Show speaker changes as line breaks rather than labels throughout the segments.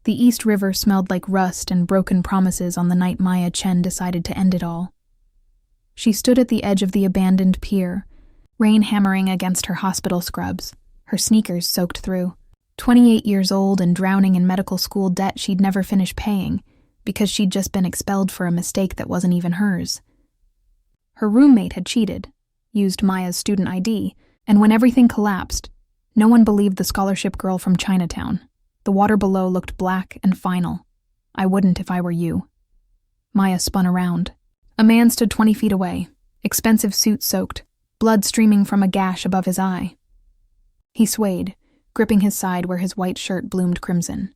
The East River smelled like rust and broken promises on the night Maya Chen decided to end it all. She stood at the edge of the abandoned pier, rain hammering against her hospital scrubs, her sneakers soaked through. 28 years old and drowning in medical school debt she'd never finish paying because she'd just been expelled for a mistake that wasn't even hers. Her roommate had cheated, used Maya's student ID, and when everything collapsed, no one believed the scholarship girl from Chinatown. The water below looked black and final. I wouldn't if I were you. Maya spun around. A man stood 20 feet away, expensive suit soaked, blood streaming from a gash above his eye. He swayed, gripping his side where his white shirt bloomed crimson.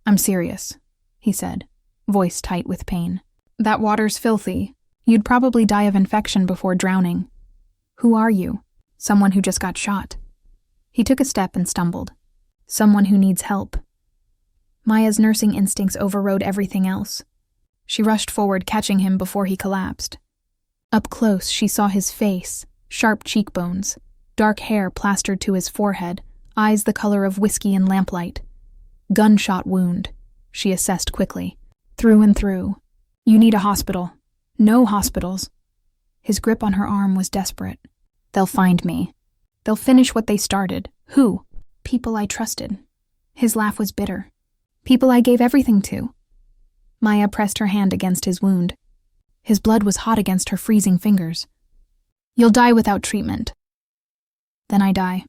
"I'm serious," he said, voice tight with pain. "That water's filthy. You'd probably die of infection before drowning. Who are you? Someone who just got shot." He took a step and stumbled. Someone who needs help. Maya's nursing instincts overrode everything else. She rushed forward, catching him before he collapsed. Up close, she saw his face, sharp cheekbones, dark hair plastered to his forehead, eyes the color of whiskey in lamplight. Gunshot wound, she assessed quickly. Through and through. You need a hospital. No hospitals. His grip on her arm was desperate. They'll find me. They'll finish what they started. Who? People I trusted. His laugh was bitter. People I gave everything to. Maya pressed her hand against his wound. His blood was hot against her freezing fingers. You'll die without treatment. Then I die.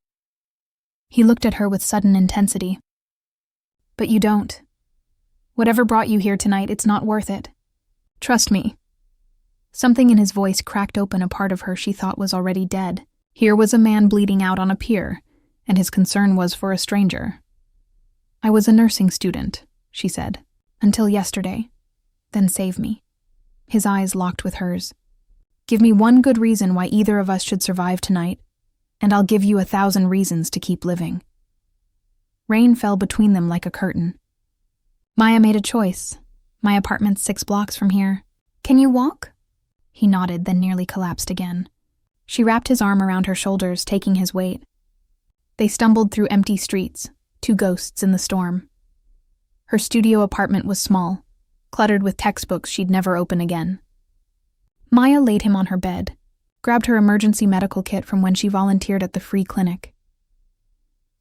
He looked at her with sudden intensity. But you don't. Whatever brought you here tonight, it's not worth it. Trust me. Something in his voice cracked open a part of her she thought was already dead. Here was a man bleeding out on a pier, and his concern was for a stranger. I was a nursing student, she said, until yesterday. Then save me. His eyes locked with hers. Give me one good reason why either of us should survive tonight, and I'll give you 1,000 reasons to keep living. Rain fell between them like a curtain. Maya made a choice. My apartment's 6 blocks from here. Can you walk? He nodded, then nearly collapsed again. She wrapped his arm around her shoulders, taking his weight. They stumbled through empty streets, 2 ghosts in the storm. Her studio apartment was small, cluttered with textbooks she'd never open again. Maya laid him on her bed, grabbed her emergency medical kit from when she volunteered at the free clinic.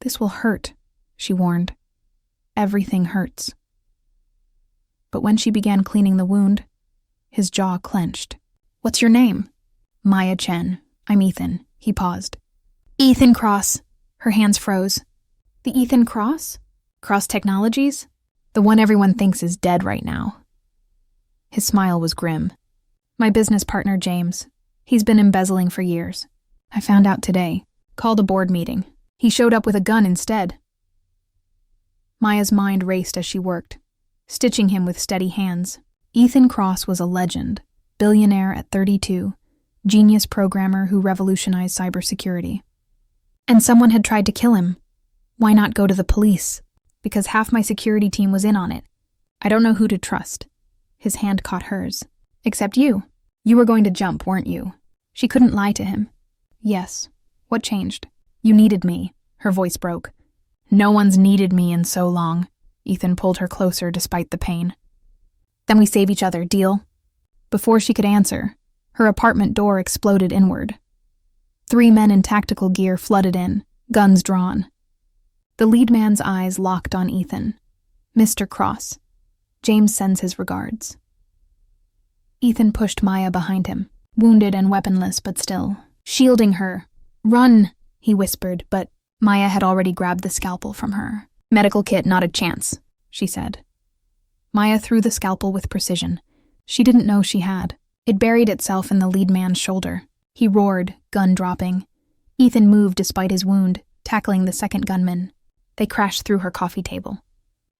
This will hurt, she warned. Everything hurts. But when she began cleaning the wound, his jaw clenched. What's your name? Maya Chen. I'm Ethan. He paused. Ethan Cross. Her hands froze. The Ethan Cross? Cross Technologies? The one everyone thinks is dead right now. His smile was grim. My business partner, James. He's been embezzling for years. I found out today. Called a board meeting. He showed up with a gun instead. Maya's mind raced as she worked, stitching him with steady hands. Ethan Cross was a legend, billionaire at 32, genius programmer who revolutionized cybersecurity. And someone had tried to kill him. Why not go to the police? Because half my security team was in on it. I don't know who to trust. His hand caught hers. Except you. You were going to jump, weren't you? She couldn't lie to him. Yes. What changed? You needed me. Her voice broke. No one's needed me in so long. Ethan pulled her closer despite the pain. Then we save each other, deal? Before she could answer, her apartment door exploded inward. 3 men in tactical gear flooded in, guns drawn. The lead man's eyes locked on Ethan. Mr. Cross. James sends his regards. Ethan pushed Maya behind him, wounded and weaponless but still, shielding her. Run, he whispered, but Maya had already grabbed the scalpel from her. Medical kit, not a chance, she said. Maya threw the scalpel with precision. She didn't know she had. It buried itself in the lead man's shoulder. He roared, gun dropping. Ethan moved despite his wound, tackling the second gunman. They crashed through her coffee table.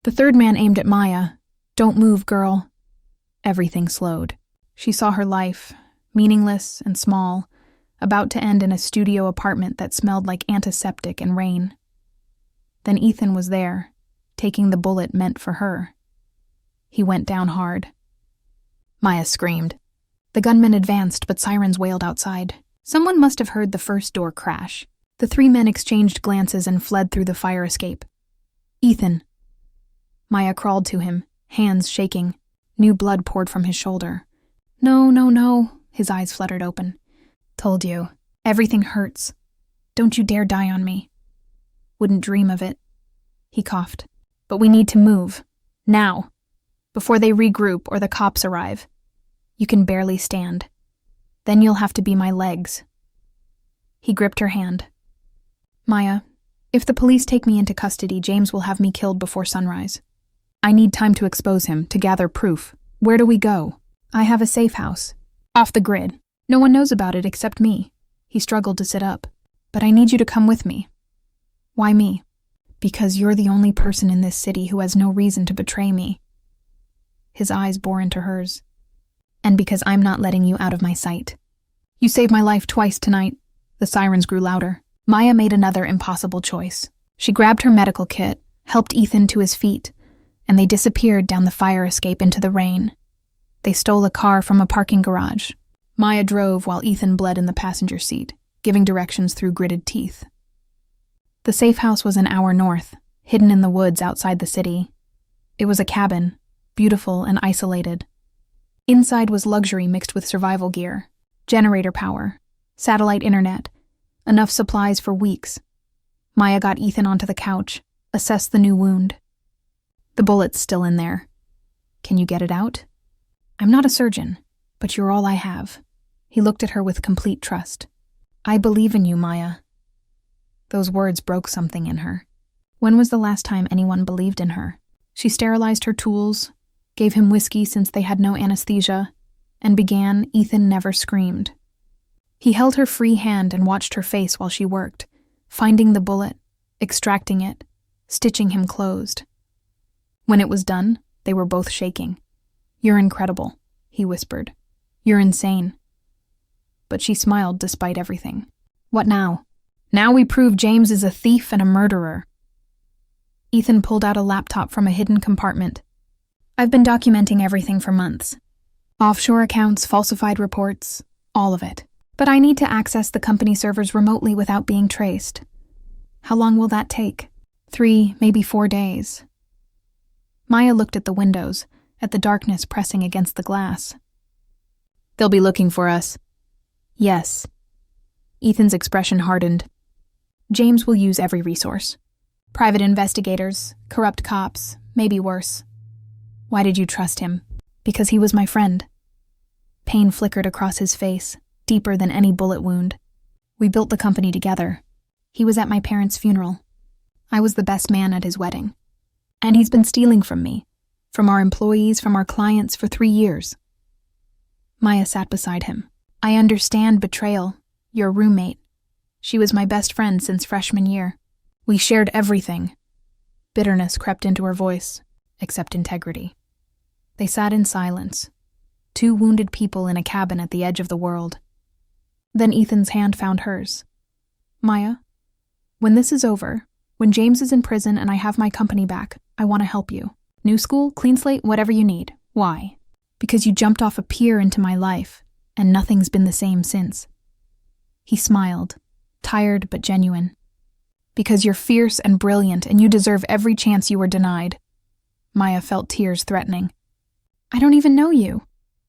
The third man aimed at Maya. Don't move, girl. Everything slowed. She saw her life, meaningless and small, about to end in a studio apartment that smelled like antiseptic and rain. Then Ethan was there, taking the bullet meant for her. He went down hard. Maya screamed. The gunman advanced, but sirens wailed outside. Someone must have heard the first door crash. The 3 men exchanged glances and fled through the fire escape. Ethan. Maya crawled to him, hands shaking. New blood poured from his shoulder. No, no, no, his eyes fluttered open. Told you. Everything hurts. Don't you dare die on me. Wouldn't dream of it. He coughed. But we need to move. Now. Before they regroup or the cops arrive. You can barely stand. Then you'll have to be my legs. He gripped her hand. Maya, if the police take me into custody, James will have me killed before sunrise. I need time to expose him, to gather proof. Where do we go? I have a safe house. Off the grid. No one knows about it except me. He struggled to sit up. But I need you to come with me. Why me? Because you're the only person in this city who has no reason to betray me. His eyes bore into hers. And because I'm not letting you out of my sight. You saved my life twice tonight. The sirens grew louder. Maya made another impossible choice. She grabbed her medical kit, helped Ethan to his feet, and they disappeared down the fire escape into the rain. They stole a car from a parking garage. Maya drove while Ethan bled in the passenger seat, giving directions through gritted teeth. The safe house was an hour north, hidden in the woods outside the city. It was a cabin, beautiful and isolated. Inside was luxury mixed with survival gear, generator power, satellite internet, enough supplies for weeks. Maya got Ethan onto the couch, assessed the new wound. The bullet's still in there. Can you get it out? I'm not a surgeon, but you're all I have. He looked at her with complete trust. I believe in you, Maya. Those words broke something in her. When was the last time anyone believed in her? She sterilized her tools, gave him whiskey since they had no anesthesia, and began, Ethan never screamed. He held her free hand and watched her face while she worked, finding the bullet, extracting it, stitching him closed. When it was done, they were both shaking. You're incredible, he whispered. You're insane. But she smiled despite everything. What now? Now we prove James is a thief and a murderer. Ethan pulled out a laptop from a hidden compartment. I've been documenting everything for months. Offshore accounts, falsified reports, all of it. But I need to access the company servers remotely without being traced. How long will that take? 3, maybe 4 days. Maya looked at the windows, at the darkness pressing against the glass. They'll be looking for us. Yes. Ethan's expression hardened. James will use every resource. Private investigators, corrupt cops, maybe worse. Why did you trust him? Because he was my friend. Pain flickered across his face, deeper than any bullet wound. We built the company together. He was at my parents' funeral. I was the best man at his wedding. And he's been stealing from me, from our employees, from our clients for 3 years. Maya sat beside him. I understand betrayal. Your roommate. She was my best friend since freshman year. We shared everything. Bitterness crept into her voice, except integrity. They sat in silence, 2 wounded people in a cabin at the edge of the world. Then Ethan's hand found hers. Maya, when this is over, when James is in prison and I have my company back, I want to help you. New school, clean slate, whatever you need. Why? Because you jumped off a pier into my life, and nothing's been the same since. He smiled, tired but genuine. Because you're fierce and brilliant and you deserve every chance you were denied. Maya felt tears threatening. I don't even know you.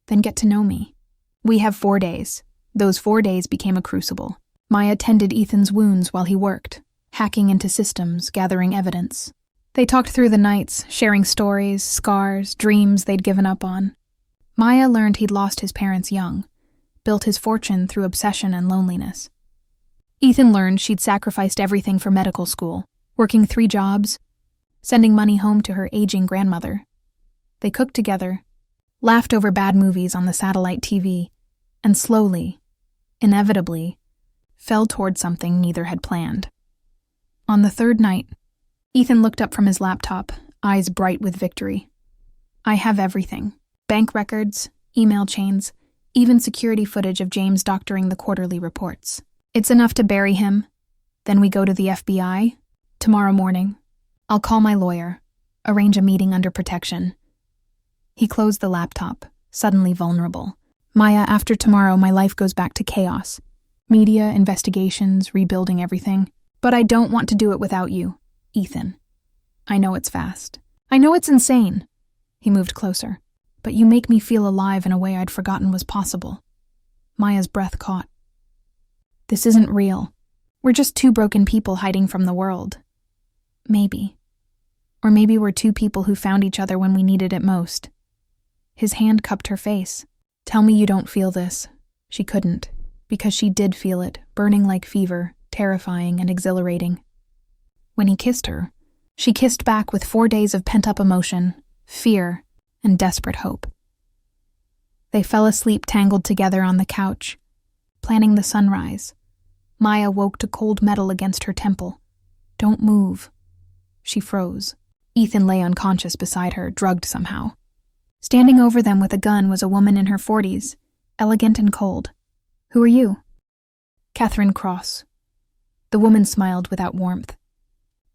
Then get to know me. We have 4 days. Those 4 days became a crucible. Maya tended Ethan's wounds while he worked, hacking into systems, gathering evidence. They talked through the nights, sharing stories, scars, dreams they'd given up on. Maya learned he'd lost his parents young, built his fortune through obsession and loneliness. Ethan learned she'd sacrificed everything for medical school, working 3 jobs, sending money home to her aging grandmother. They cooked together, laughed over bad movies on the satellite TV, and slowly, inevitably, fell toward something neither had planned. On the 3rd night, Ethan looked up from his laptop, eyes bright with victory. I have everything. Bank records, email chains, even security footage of James doctoring the quarterly reports. It's enough to bury him. Then we go to the FBI. Tomorrow morning, I'll call my lawyer, arrange a meeting under protection. He closed the laptop, suddenly vulnerable. Maya, after tomorrow, my life goes back to chaos. Media, investigations, rebuilding everything. But I don't want to do it without you, Ethan. I know it's fast. I know it's insane. He moved closer. But you make me feel alive in a way I'd forgotten was possible. Maya's breath caught. This isn't real. We're just two broken people hiding from the world. Maybe. Or maybe we're two people who found each other when we needed it most. His hand cupped her face. Tell me you don't feel this. She couldn't, because she did feel it, burning like fever, terrifying and exhilarating. When he kissed her, she kissed back with 4 days of pent-up emotion, fear, and desperate hope. They fell asleep tangled together on the couch, planning the sunrise. Maya woke to cold metal against her temple. Don't move. She froze. Ethan lay unconscious beside her, drugged somehow. Standing over them with a gun was a woman in her 40s, elegant and cold. Who are you? Catherine Cross. The woman smiled without warmth.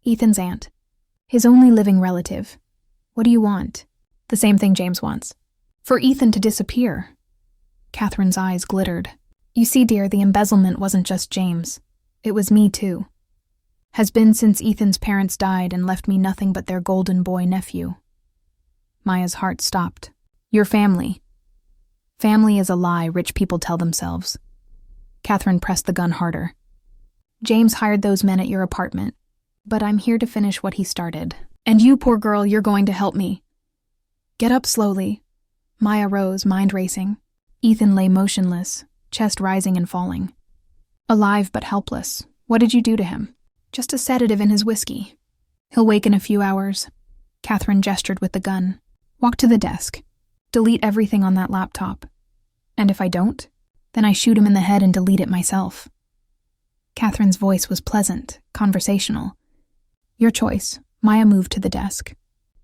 Ethan's aunt. His only living relative. What do you want? The same thing James wants. For Ethan to disappear. Catherine's eyes glittered. You see, dear, the embezzlement wasn't just James. It was me, too. Has been since Ethan's parents died and left me nothing but their golden boy nephew. Maya's heart stopped. Your family. Family is a lie rich people tell themselves. Catherine pressed the gun harder. James hired those men at your apartment, but I'm here to finish what he started. And you, poor girl, you're going to help me. Get up slowly. Maya rose, mind racing. Ethan lay motionless, chest rising and falling. Alive but helpless. What did you do to him? Just a sedative in his whiskey. He'll wake in a few hours. Catherine gestured with the gun. Walk to the desk. Delete everything on that laptop. And if I don't, then I shoot him in the head and delete it myself. Catherine's voice was pleasant, conversational. Your choice. Maya moved to the desk.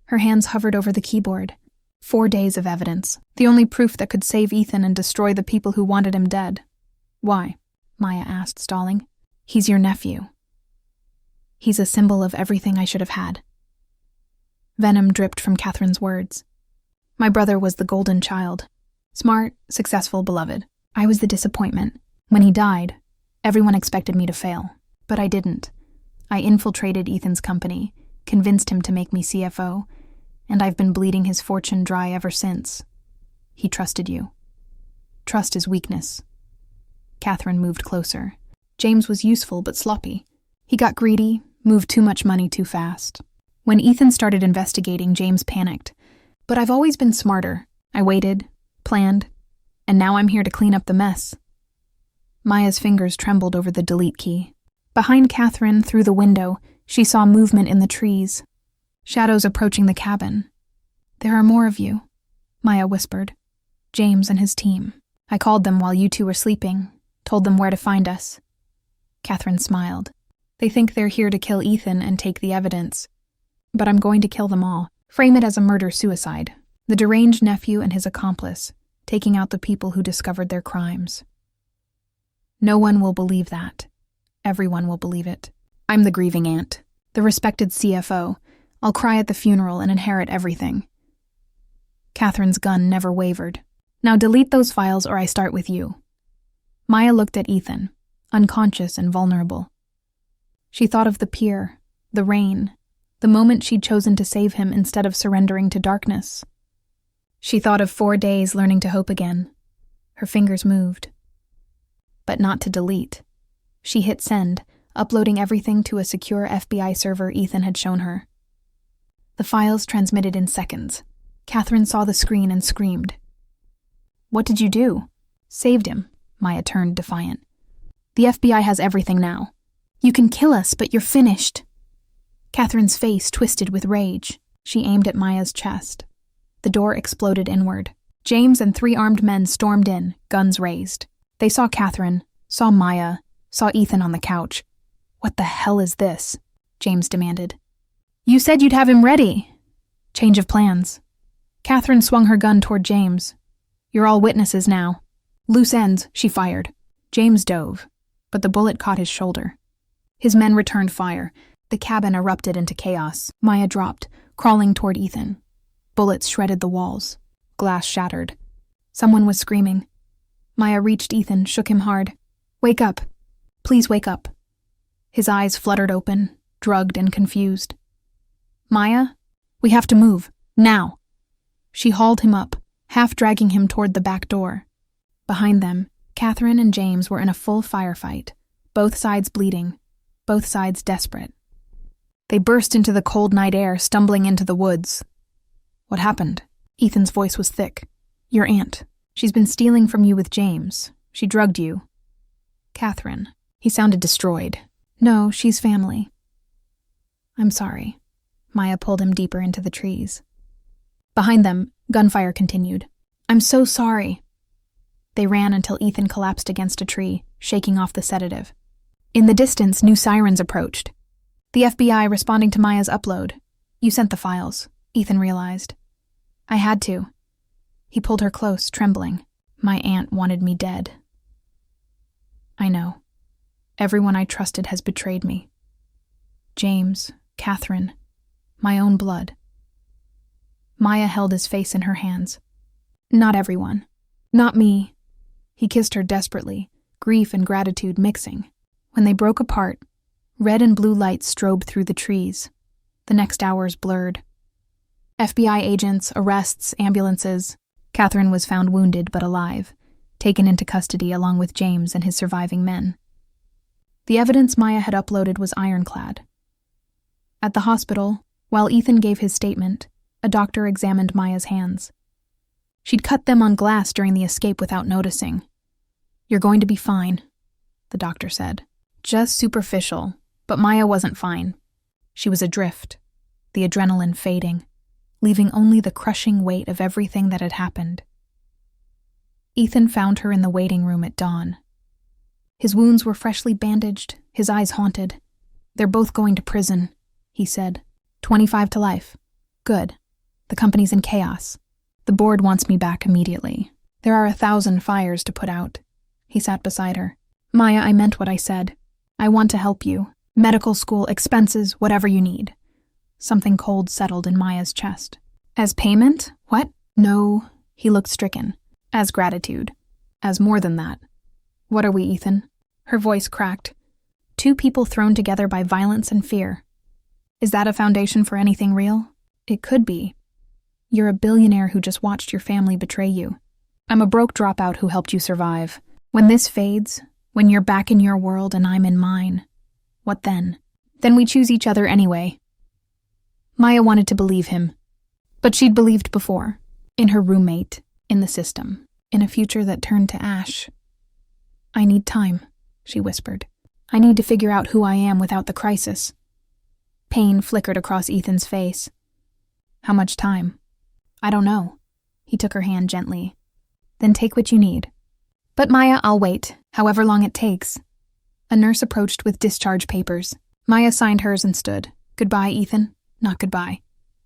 Her hands hovered over the keyboard. 4 days of evidence. The only proof that could save Ethan and destroy the people who wanted him dead. Why? Maya asked, stalling. He's your nephew. He's a symbol of everything I should have had. Venom dripped from Catherine's words. My brother was the golden child. Smart, successful, beloved. I was the disappointment. When he died, everyone expected me to fail. But I didn't. I infiltrated Ethan's company, convinced him to make me CFO, and I've been bleeding his fortune dry ever since. He trusted you. Trust is weakness. Catherine moved closer. James was useful but sloppy. He got greedy, moved too much money too fast. When Ethan started investigating, James panicked. But I've always been smarter. I waited, planned, and now I'm here to clean up the mess. Maya's fingers trembled over the delete key. Behind Catherine, through the window, she saw movement in the trees. Shadows approaching the cabin. There are more of you, Maya whispered. James and his team. I called them while you two were sleeping, told them where to find us. Catherine smiled. They think they're here to kill Ethan and take the evidence. But I'm going to kill them all. Frame it as a murder-suicide. The deranged nephew and his accomplice, taking out the people who discovered their crimes. No one will believe that. Everyone will believe it. I'm the grieving aunt, the respected CFO. I'll cry at the funeral and inherit everything. Catherine's gun never wavered. Now delete those files or I start with you. Maya looked at Ethan, unconscious and vulnerable. She thought of the pier, the rain, the moment she'd chosen to save him instead of surrendering to darkness. She thought of 4 days learning to hope again. Her fingers moved. But not to delete. She hit send, uploading everything to a secure FBI server Ethan had shown her. The files transmitted in seconds. Catherine saw the screen and screamed. What did you do? Saved him. Maya turned defiant. The FBI has everything now. You can kill us, but you're finished. Catherine's face twisted with rage. She aimed at Maya's chest. The door exploded inward. James and 3 armed men stormed in, guns raised. They saw Catherine, saw Maya, saw Ethan on the couch. What the hell is this? James demanded. You said you'd have him ready. Change of plans. Catherine swung her gun toward James. You're all witnesses now. Loose ends, she fired. James dove, but the bullet caught his shoulder. His men returned fire. The cabin erupted into chaos. Maya dropped, crawling toward Ethan. Bullets shredded the walls. Glass shattered. Someone was screaming. Maya reached Ethan, shook him hard. Wake up. Please wake up. His eyes fluttered open, drugged and confused. Maya? We have to move. Now. She hauled him up, half dragging him toward the back door. Behind them, Catherine and James were in a full firefight, both sides bleeding, both sides desperate. They burst into the cold night air, stumbling into the woods. What happened? Ethan's voice was thick. Your aunt. She's been stealing from you with James. She drugged you. Catherine. He sounded destroyed. No, she's family. I'm sorry. Maya pulled him deeper into the trees. Behind them, gunfire continued. I'm so sorry. They ran until Ethan collapsed against a tree, shaking off the sedative. In the distance, new sirens approached. The FBI responding to Maya's upload. You sent the files, Ethan realized. I had to. He pulled her close, trembling. My aunt wanted me dead. I know. Everyone I trusted has betrayed me. James, Catherine, my own blood. Maya held his face in her hands. Not everyone. Not me. He kissed her desperately, grief and gratitude mixing. When they broke apart, red and blue lights strobed through the trees. The next hours blurred. FBI agents, arrests, ambulances. Catherine was found wounded but alive, taken into custody along with James and his surviving men. The evidence Maya had uploaded was ironclad. At the hospital, while Ethan gave his statement, a doctor examined Maya's hands. She'd cut them on glass during the escape without noticing. You're going to be fine, the doctor said. Just superficial, but Maya wasn't fine. She was adrift, the adrenaline fading, leaving only the crushing weight of everything that had happened. Ethan found her in the waiting room at dawn. His wounds were freshly bandaged, his eyes haunted. They're both going to prison, he said. 25 to life. Good. The company's in chaos. The board wants me back immediately. There are 1,000 fires to put out. He sat beside her. Maya, I meant what I said. I want to help you. Medical school, expenses, whatever you need. Something cold settled in Maya's chest. As payment? What? No. He looked stricken. As gratitude. As more than that. What are we, Ethan? Her voice cracked. 2 people thrown together by violence and fear. Is that a foundation for anything real? It could be. You're a billionaire who just watched your family betray you. I'm a broke dropout who helped you survive. When this fades, when you're back in your world and I'm in mine, what then? Then we choose each other anyway. Maya wanted to believe him. But she'd believed before. In her roommate, in the system, in a future that turned to ash. I need time, she whispered. I need to figure out who I am without the crisis. Pain flickered across Ethan's face. How much time? I don't know. He took her hand gently. Then take what you need. But Maya, I'll wait, however long it takes. A nurse approached with discharge papers. Maya signed hers and stood. Goodbye, Ethan. Not goodbye.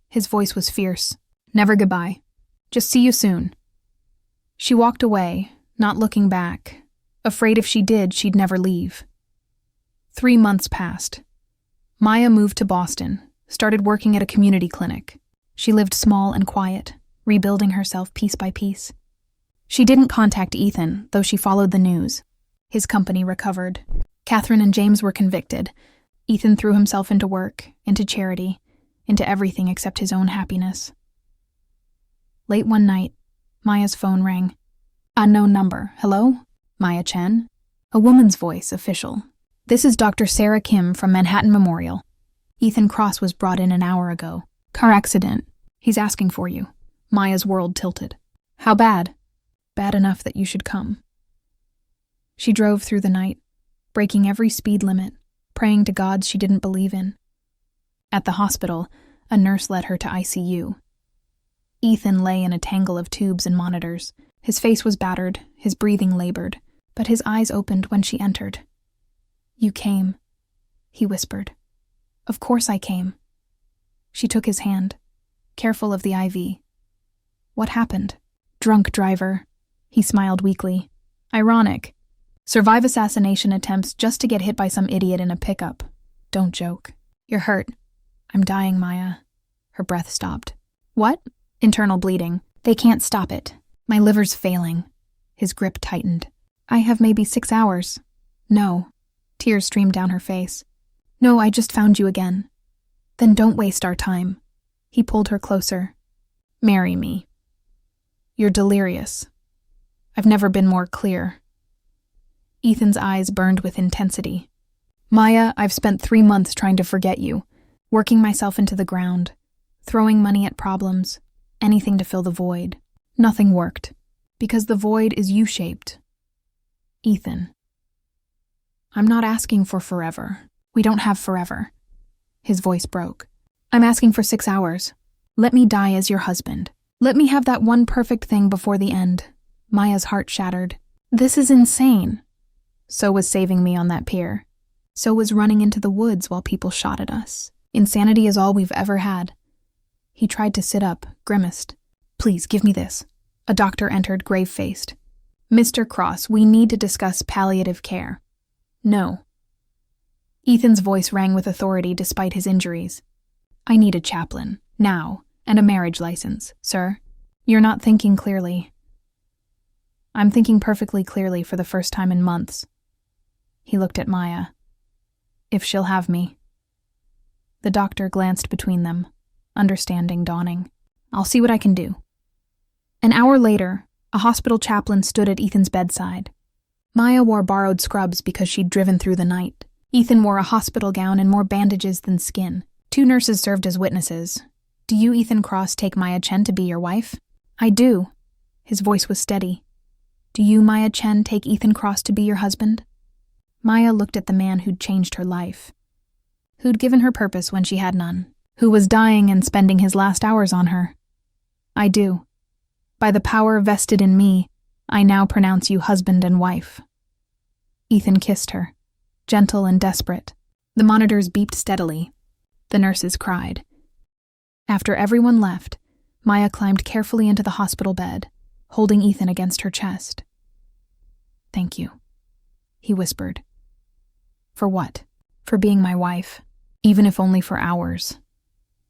His voice was fierce. Never goodbye. Just see you soon. She walked away, not looking back, afraid if she did, she'd never leave. 3 months passed. Maya moved to Boston, started working at a community clinic. She lived small and quiet, rebuilding herself piece by piece. She didn't contact Ethan, though she followed the news. His company recovered. Catherine and James were convicted. Ethan threw himself into work, into charity, into everything except his own happiness. Late one night, Maya's phone rang. Unknown number. Hello? Maya Chen? A woman's voice, official. This is Dr. Sarah Kim from Manhattan Memorial. Ethan Cross was brought in an hour ago. Car accident. He's asking for you. Maya's world tilted. How bad? Bad enough that you should come. She drove through the night, breaking every speed limit, praying to gods she didn't believe in. At the hospital, a nurse led her to ICU. Ethan lay in a tangle of tubes and monitors. His face was battered, his breathing labored, but his eyes opened when she entered. You came, he whispered. Of course I came. She took his hand, careful of the IV. What happened? Drunk driver. He smiled weakly. Ironic. Survive assassination attempts just to get hit by some idiot in a pickup. Don't joke. You're hurt. I'm dying, Maya. Her breath stopped. What? Internal bleeding. They can't stop it. My liver's failing. His grip tightened. I have maybe 6 hours. No. Tears streamed down her face. No, I just found you again. Then don't waste our time. He pulled her closer. Marry me. You're delirious. I've never been more clear. Ethan's eyes burned with intensity. Maya, I've spent 3 months trying to forget you, working myself into the ground, throwing money at problems, anything to fill the void. Nothing worked, because the void is U-shaped. Ethan. I'm not asking for forever. We don't have forever. His voice broke. I'm asking for 6 hours. Let me die as your husband. Let me have that one perfect thing before the end. Maya's heart shattered. This is insane. So was saving me on that pier. So was running into the woods while people shot at us. Insanity is all we've ever had. He tried to sit up, grimaced. Please, give me this. A doctor entered, grave-faced. Mr. Cross, we need to discuss palliative care. No. Ethan's voice rang with authority despite his injuries. I need a chaplain, now, and a marriage license, sir. You're not thinking clearly. I'm thinking perfectly clearly for the first time in months. He looked at Maya. If she'll have me. The doctor glanced between them, understanding dawning. I'll see what I can do. An hour later, a hospital chaplain stood at Ethan's bedside. Maya wore borrowed scrubs because she'd driven through the night. Ethan wore a hospital gown and more bandages than skin. 2 nurses served as witnesses. Do you, Ethan Cross, take Maya Chen to be your wife? I do. His voice was steady. Do you, Maya Chen, take Ethan Cross to be your husband? Maya looked at the man who'd changed her life, who'd given her purpose when she had none, who was dying and spending his last hours on her. I do. By the power vested in me, I now pronounce you husband and wife. Ethan kissed her, gentle and desperate. The monitors beeped steadily. The nurses cried. After everyone left, Maya climbed carefully into the hospital bed, holding Ethan against her chest. Thank you, he whispered. For what? For being my wife, even if only for hours.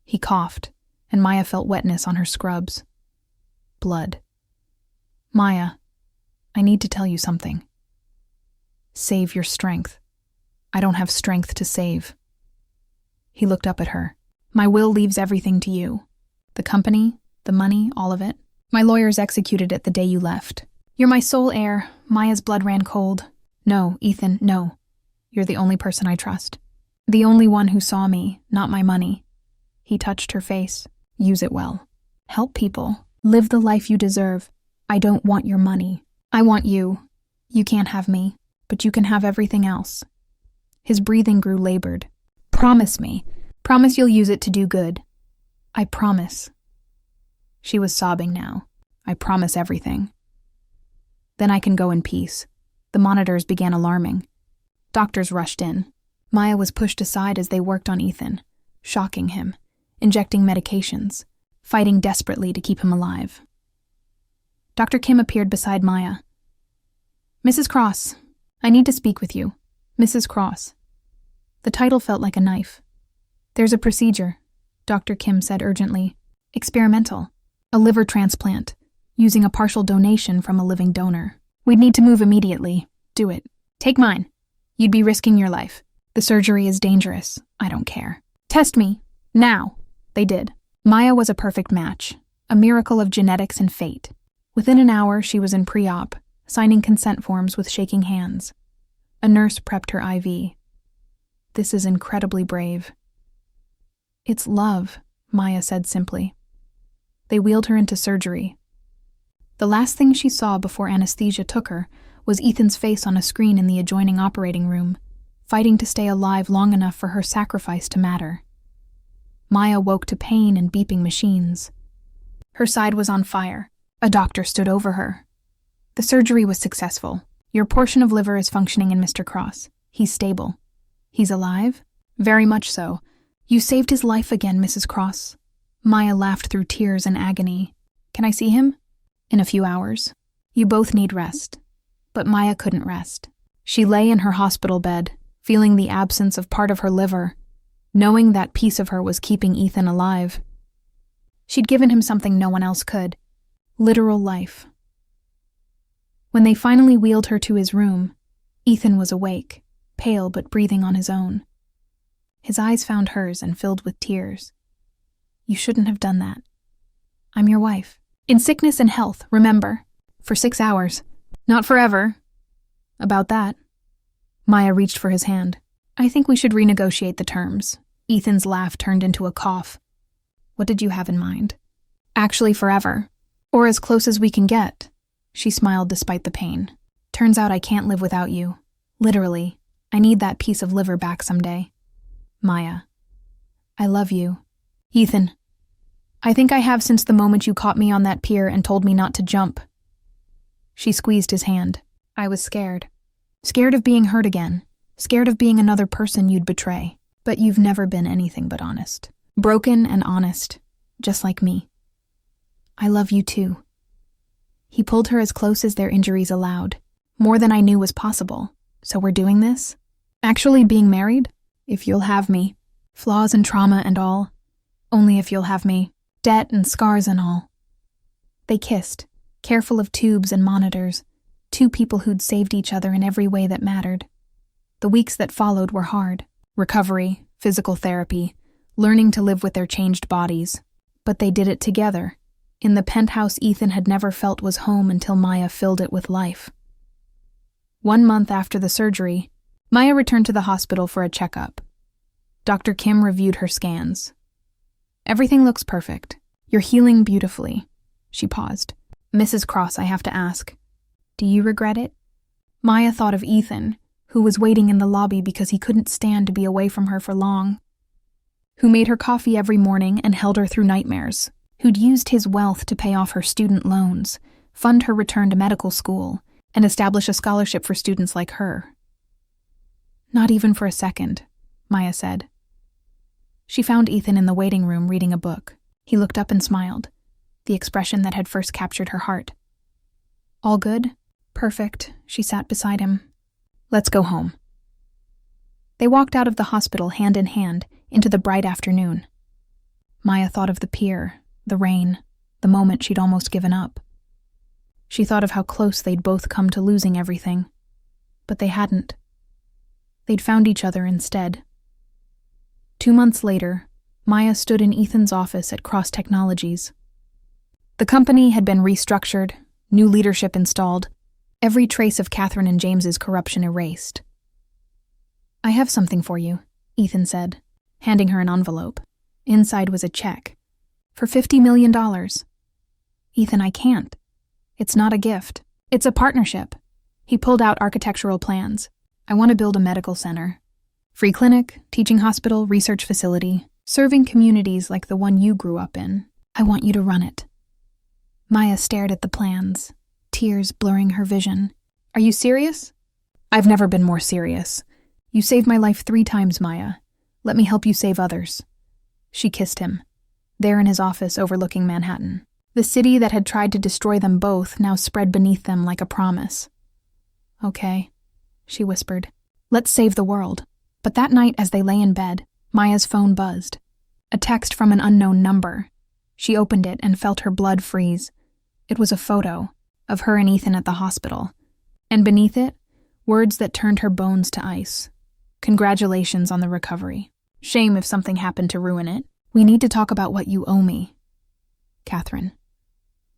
He coughed, and Maya felt wetness on her scrubs. Blood. Maya, I need to tell you something. Save your strength. I don't have strength to save. He looked up at her. My will leaves everything to you. The company, the money, all of it. My lawyers executed it the day you left. You're my sole heir. Maya's blood ran cold. No, Ethan, no. You're the only person I trust. The only one who saw me, not my money. He touched her face. Use it well. Help people. Live the life you deserve. I don't want your money. I want you. You can't have me, but you can have everything else. His breathing grew labored. Promise me. Promise you'll use it to do good. I promise. She was sobbing now. I promise everything. Then I can go in peace. The monitors began alarming. Doctors rushed in. Maya was pushed aside as they worked on Ethan, shocking him, injecting medications, fighting desperately to keep him alive. Dr. Kim appeared beside Maya. Mrs. Cross, I need to speak with you. Mrs. Cross. The title felt like a knife. There's a procedure, Dr. Kim said urgently. Experimental. A liver transplant, using a partial donation from a living donor. We'd need to move immediately. Do it. Take mine. You'd be risking your life. The surgery is dangerous. I don't care. Test me. Now. They did. Maya was a perfect match. A miracle of genetics and fate. Within an hour, she was in pre-op, signing consent forms with shaking hands. A nurse prepped her IV. This is incredibly brave. It's love, Maya said simply. They wheeled her into surgery. The last thing she saw before anesthesia took her was Ethan's face on a screen in the adjoining operating room, fighting to stay alive long enough for her sacrifice to matter. Maya woke to pain and beeping machines. Her side was on fire. A doctor stood over her. The surgery was successful. Your portion of liver is functioning in Mr. Cross. He's stable. He's alive? Very much so. You saved his life again, Mrs. Cross. Maya laughed through tears and agony. Can I see him? In a few hours. You both need rest. But Maya couldn't rest. She lay in her hospital bed, feeling the absence of part of her liver, knowing that piece of her was keeping Ethan alive. She'd given him something no one else could. Literal life. When they finally wheeled her to his room, Ethan was awake, pale but breathing on his own. His eyes found hers and filled with tears. You shouldn't have done that. I'm your wife. In sickness and health, remember. For 6 hours. Not forever. About that. Maya reached for his hand. I think we should renegotiate the terms. Ethan's laugh turned into a cough. What did you have in mind? Actually forever. Or as close as we can get. She smiled despite the pain. Turns out I can't live without you. Literally. I need that piece of liver back someday. Maya. I love you. Ethan. I think I have since the moment you caught me on that pier and told me not to jump. She squeezed his hand. I was scared. Scared of being hurt again. Scared of being another person you'd betray. But you've never been anything but honest. Broken and honest. Just like me. I love you too. He pulled her as close as their injuries allowed. More than I knew was possible. So we're doing this? Actually being married? If you'll have me. Flaws and trauma and all. Only if you'll have me. Debt and scars and all. They kissed, careful of tubes and monitors. Two people who'd saved each other in every way that mattered. The weeks that followed were hard. Recovery, physical therapy, learning to live with their changed bodies. But they did it together. In the penthouse Ethan had never felt was home until Maya filled it with life. 1 month after the surgery, Maya returned to the hospital for a checkup. Dr. Kim reviewed her scans. Everything looks perfect. You're healing beautifully. She paused. Mrs. Cross, I have to ask. Do you regret it? Maya thought of Ethan, who was waiting in the lobby because he couldn't stand to be away from her for long. Who made her coffee every morning and held her through nightmares. Who'd used his wealth to pay off her student loans, fund her return to medical school, and establish a scholarship for students like her. Not even for a second, Maya said. She found Ethan in the waiting room reading a book. He looked up and smiled, the expression that had first captured her heart. All good? Perfect, she sat beside him. Let's go home. They walked out of the hospital hand in hand into the bright afternoon. Maya thought of the pier, the rain, the moment she'd almost given up. She thought of how close they'd both come to losing everything. But they hadn't. They'd found each other instead. 2 months later, Maya stood in Ethan's office at Cross Technologies. The company had been restructured, new leadership installed, every trace of Catherine and James's corruption erased. I have something for you, Ethan said, handing her an envelope. Inside was a check. For $50 million. Ethan, I can't. It's not a gift. It's a partnership. He pulled out architectural plans. I want to build a medical center. Free clinic, teaching hospital, research facility, serving communities like the one you grew up in. I want you to run it. Maya stared at the plans, tears blurring her vision. Are you serious? I've never been more serious. You saved my life 3 times, Maya. Let me help you save others. She kissed him, there in his office overlooking Manhattan. The city that had tried to destroy them both now spread beneath them like a promise. Okay, she whispered. Let's save the world. But that night as they lay in bed, Maya's phone buzzed. A text from an unknown number. She opened it and felt her blood freeze. It was a photo of her and Ethan at the hospital. And beneath it, words that turned her bones to ice. Congratulations on the recovery. Shame if something happened to ruin it. We need to talk about what you owe me. Catherine.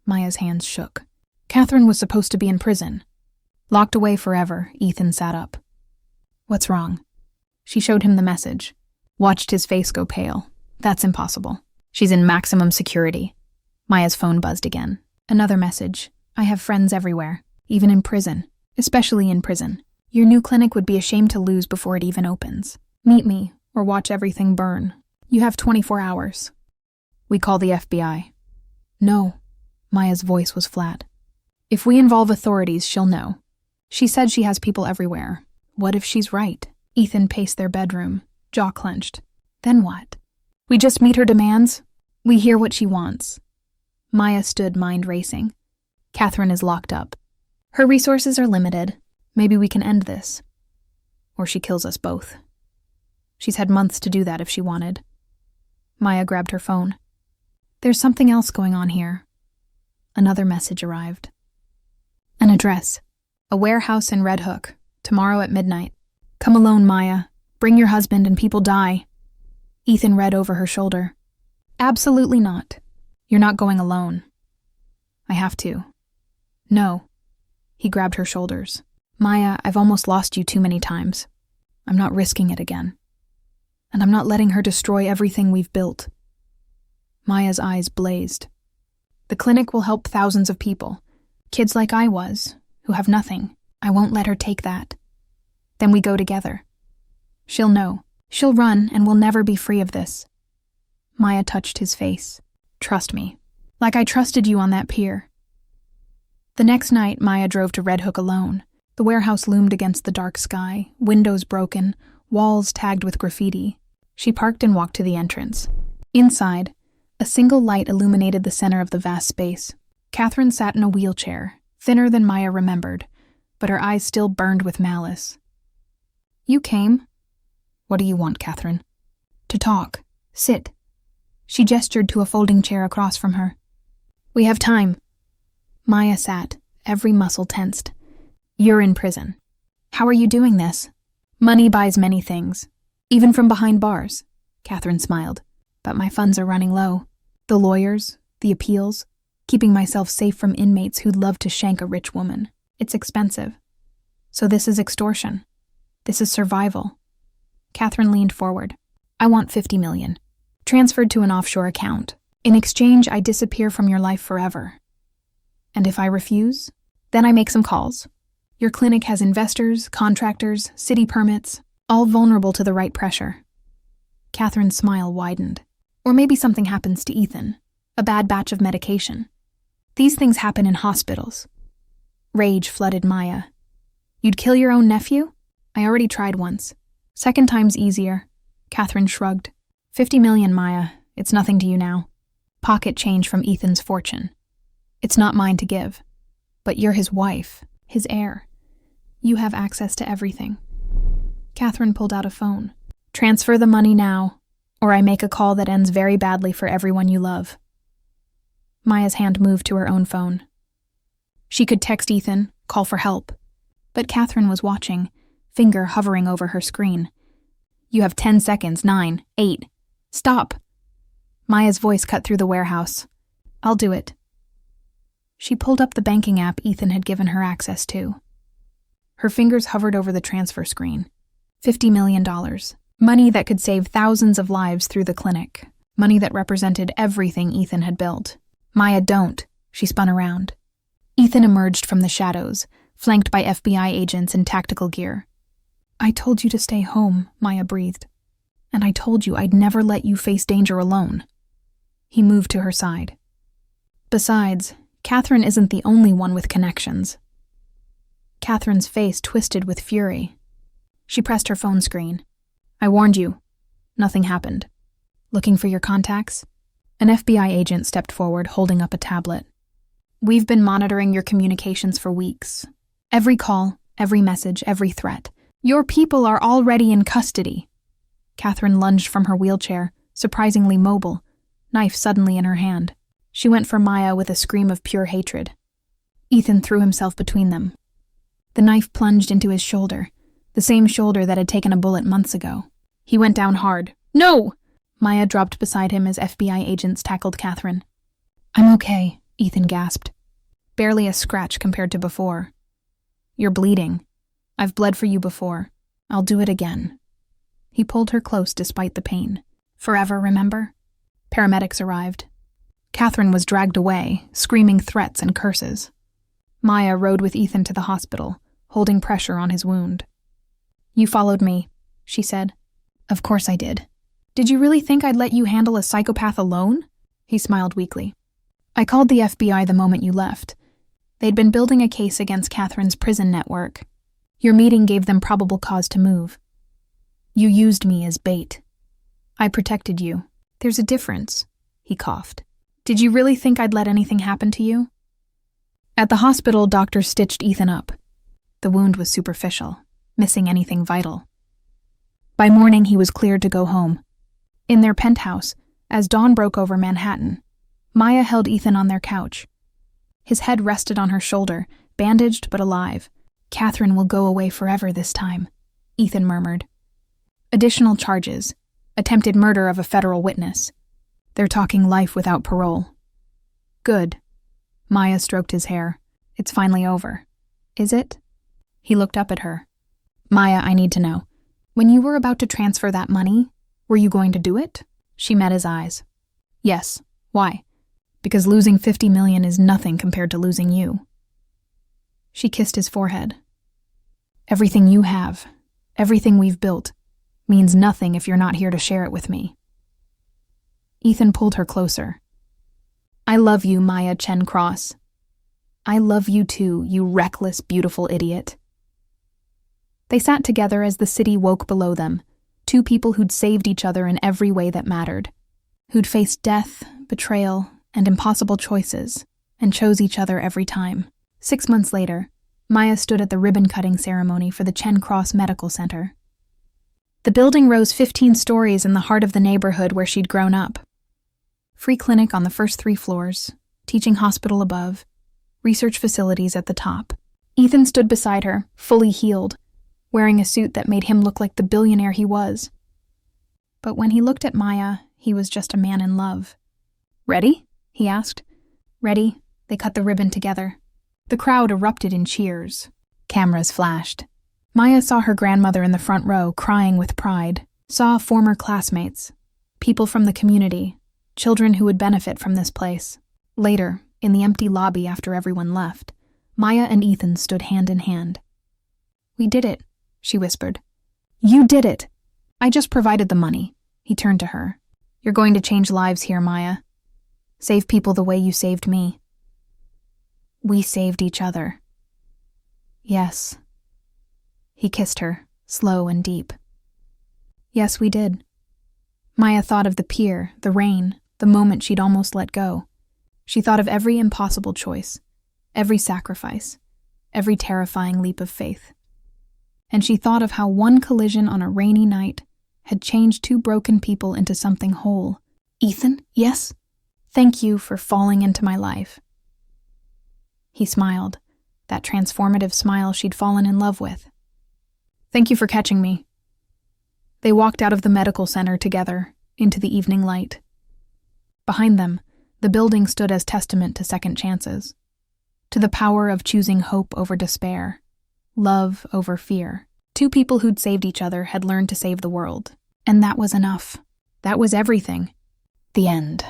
Maya's hands shook. Catherine was supposed to be in prison. Locked away forever, Ethan sat up. What's wrong? She showed him the message. Watched his face go pale. That's impossible. She's in maximum security. Maya's phone buzzed again. Another message. I have friends everywhere, even in prison, especially in prison. Your new clinic would be a shame to lose before it even opens. Meet me, or watch everything burn. You have 24 hours. We call the FBI. No. Maya's voice was flat. If we involve authorities, she'll know. She said she has people everywhere. What if she's right? Ethan paced their bedroom, jaw clenched. Then what? We just meet her demands? We hear what she wants. Maya stood, mind racing. Catherine is locked up. Her resources are limited. Maybe we can end this. Or she kills us both. She's had months to do that if she wanted. Maya grabbed her phone. There's something else going on here. Another message arrived. An address. A warehouse in Red Hook. Tomorrow at midnight. Come alone, Maya. Bring your husband and people die. Ethan read over her shoulder. Absolutely not. You're not going alone. I have to. No. He grabbed her shoulders. Maya, I've almost lost you too many times. I'm not risking it again. And I'm not letting her destroy everything we've built. Maya's eyes blazed. The clinic will help thousands of people. Kids like I was, who have nothing. I won't let her take that. Then we go together. She'll know. She'll run and we'll never be free of this. Maya touched his face. Trust me. Like I trusted you on that pier. The next night, Maya drove to Red Hook alone. The warehouse loomed against the dark sky, windows broken, walls tagged with graffiti. She parked and walked to the entrance. Inside, a single light illuminated the center of the vast space. Catherine sat in a wheelchair, thinner than Maya remembered, but her eyes still burned with malice. You came? What do you want, Catherine? To talk. Sit. She gestured to a folding chair across from her. We have time. Maya sat, every muscle tensed. You're in prison. How are you doing this? Money buys many things, even from behind bars. Catherine smiled. But my funds are running low. The lawyers, the appeals, keeping myself safe from inmates who'd love to shank a rich woman. It's expensive. So this is extortion. This is survival. Catherine leaned forward. I want $50 million. Transferred to an offshore account. In exchange, I disappear from your life forever. And if I refuse, then I make some calls. Your clinic has investors, contractors, city permits, all vulnerable to the right pressure. Catherine's smile widened. Or maybe something happens to Ethan, a bad batch of medication. These things happen in hospitals. Rage flooded Maya. You'd kill your own nephew? I already tried once. Second time's easier. Catherine shrugged. $50 million, Maya. It's nothing to you now. Pocket change from Ethan's fortune. It's not mine to give. But you're his wife, his heir. You have access to everything. Catherine pulled out a phone. Transfer the money now, or I make a call that ends very badly for everyone you love. Maya's hand moved to her own phone. She could text Ethan, call for help. But Catherine was watching, finger hovering over her screen. You have 10 seconds, 9, 8. Stop! Maya's voice cut through the warehouse. I'll do it. She pulled up the banking app Ethan had given her access to. Her fingers hovered over the transfer screen. $50 million. Money that could save thousands of lives through the clinic. Money that represented everything Ethan had built. Maya, don't. She spun around. Ethan emerged from the shadows, flanked by FBI agents in tactical gear. I told you to stay home, Maya breathed. And I told you I'd never let you face danger alone. He moved to her side. Besides, Catherine isn't the only one with connections. Catherine's face twisted with fury. She pressed her phone screen. I warned you. Nothing happened. Looking for your contacts? An FBI agent stepped forward, holding up a tablet. We've been monitoring your communications for weeks. Every call, every message, every threat. Your people are already in custody. Catherine lunged from her wheelchair, surprisingly mobile, knife suddenly in her hand. She went for Maya with a scream of pure hatred. Ethan threw himself between them. The knife plunged into his shoulder, the same shoulder that had taken a bullet months ago. He went down hard. No! Maya dropped beside him as FBI agents tackled Catherine. I'm okay, Ethan gasped. Barely a scratch compared to before. You're bleeding. I've bled for you before. I'll do it again. He pulled her close despite the pain. Forever, remember? Paramedics arrived. Catherine was dragged away, screaming threats and curses. Maya rode with Ethan to the hospital, holding pressure on his wound. You followed me, she said. Of course I did. Did you really think I'd let you handle a psychopath alone? He smiled weakly. I called the FBI the moment you left. They'd been building a case against Catherine's prison network. Your meeting gave them probable cause to move. You used me as bait. I protected you. There's a difference, he coughed. Did you really think I'd let anything happen to you? At the hospital, doctors stitched Ethan up. The wound was superficial, missing anything vital. By morning, he was cleared to go home. In their penthouse, as dawn broke over Manhattan, Maya held Ethan on their couch. His head rested on her shoulder, bandaged but alive. Catherine will go away forever this time, Ethan murmured. Additional charges. Attempted murder of a federal witness. They're talking life without parole. Good. Maya stroked his hair. It's finally over. Is it? He looked up at her. Maya, I need to know. When you were about to transfer that money, were you going to do it? She met his eyes. Yes. Why? Because losing 50 million is nothing compared to losing you. She kissed his forehead. Everything you have, everything we've built, means nothing if you're not here to share it with me. Ethan pulled her closer. I love you, Maya Chen Cross. I love you too, you reckless, beautiful idiot. They sat together as the city woke below them, two people who'd saved each other in every way that mattered, who'd faced death, betrayal, and impossible choices, and chose each other every time. 6 months later, Maya stood at the ribbon-cutting ceremony for the Chen Cross Medical Center. The building rose 15 stories in the heart of the neighborhood where she'd grown up. Free clinic on the first 3 floors, teaching hospital above, research facilities at the top. Ethan stood beside her, fully healed, wearing a suit that made him look like the billionaire he was. But when he looked at Maya, he was just a man in love. Ready? He asked. Ready. They cut the ribbon together. The crowd erupted in cheers. Cameras flashed. Maya saw her grandmother in the front row, crying with pride, saw former classmates, people from the community, children who would benefit from this place. Later, in the empty lobby after everyone left, Maya and Ethan stood hand in hand. We did it, she whispered. You did it. I just provided the money. He turned to her. You're going to change lives here, Maya. Save people the way you saved me. We saved each other. Yes. He kissed her, slow and deep. Yes, we did. Maya thought of the pier, the rain, the moment she'd almost let go. She thought of every impossible choice, every sacrifice, every terrifying leap of faith. And she thought of how one collision on a rainy night had changed 2 broken people into something whole. Ethan, yes? Thank you for falling into my life. He smiled, that transformative smile she'd fallen in love with. Thank you for catching me. They walked out of the medical center together, into the evening light. Behind them, the building stood as testament to second chances, to the power of choosing hope over despair, love over fear. 2 people who'd saved each other had learned to save the world, and that was enough. That was everything. The end.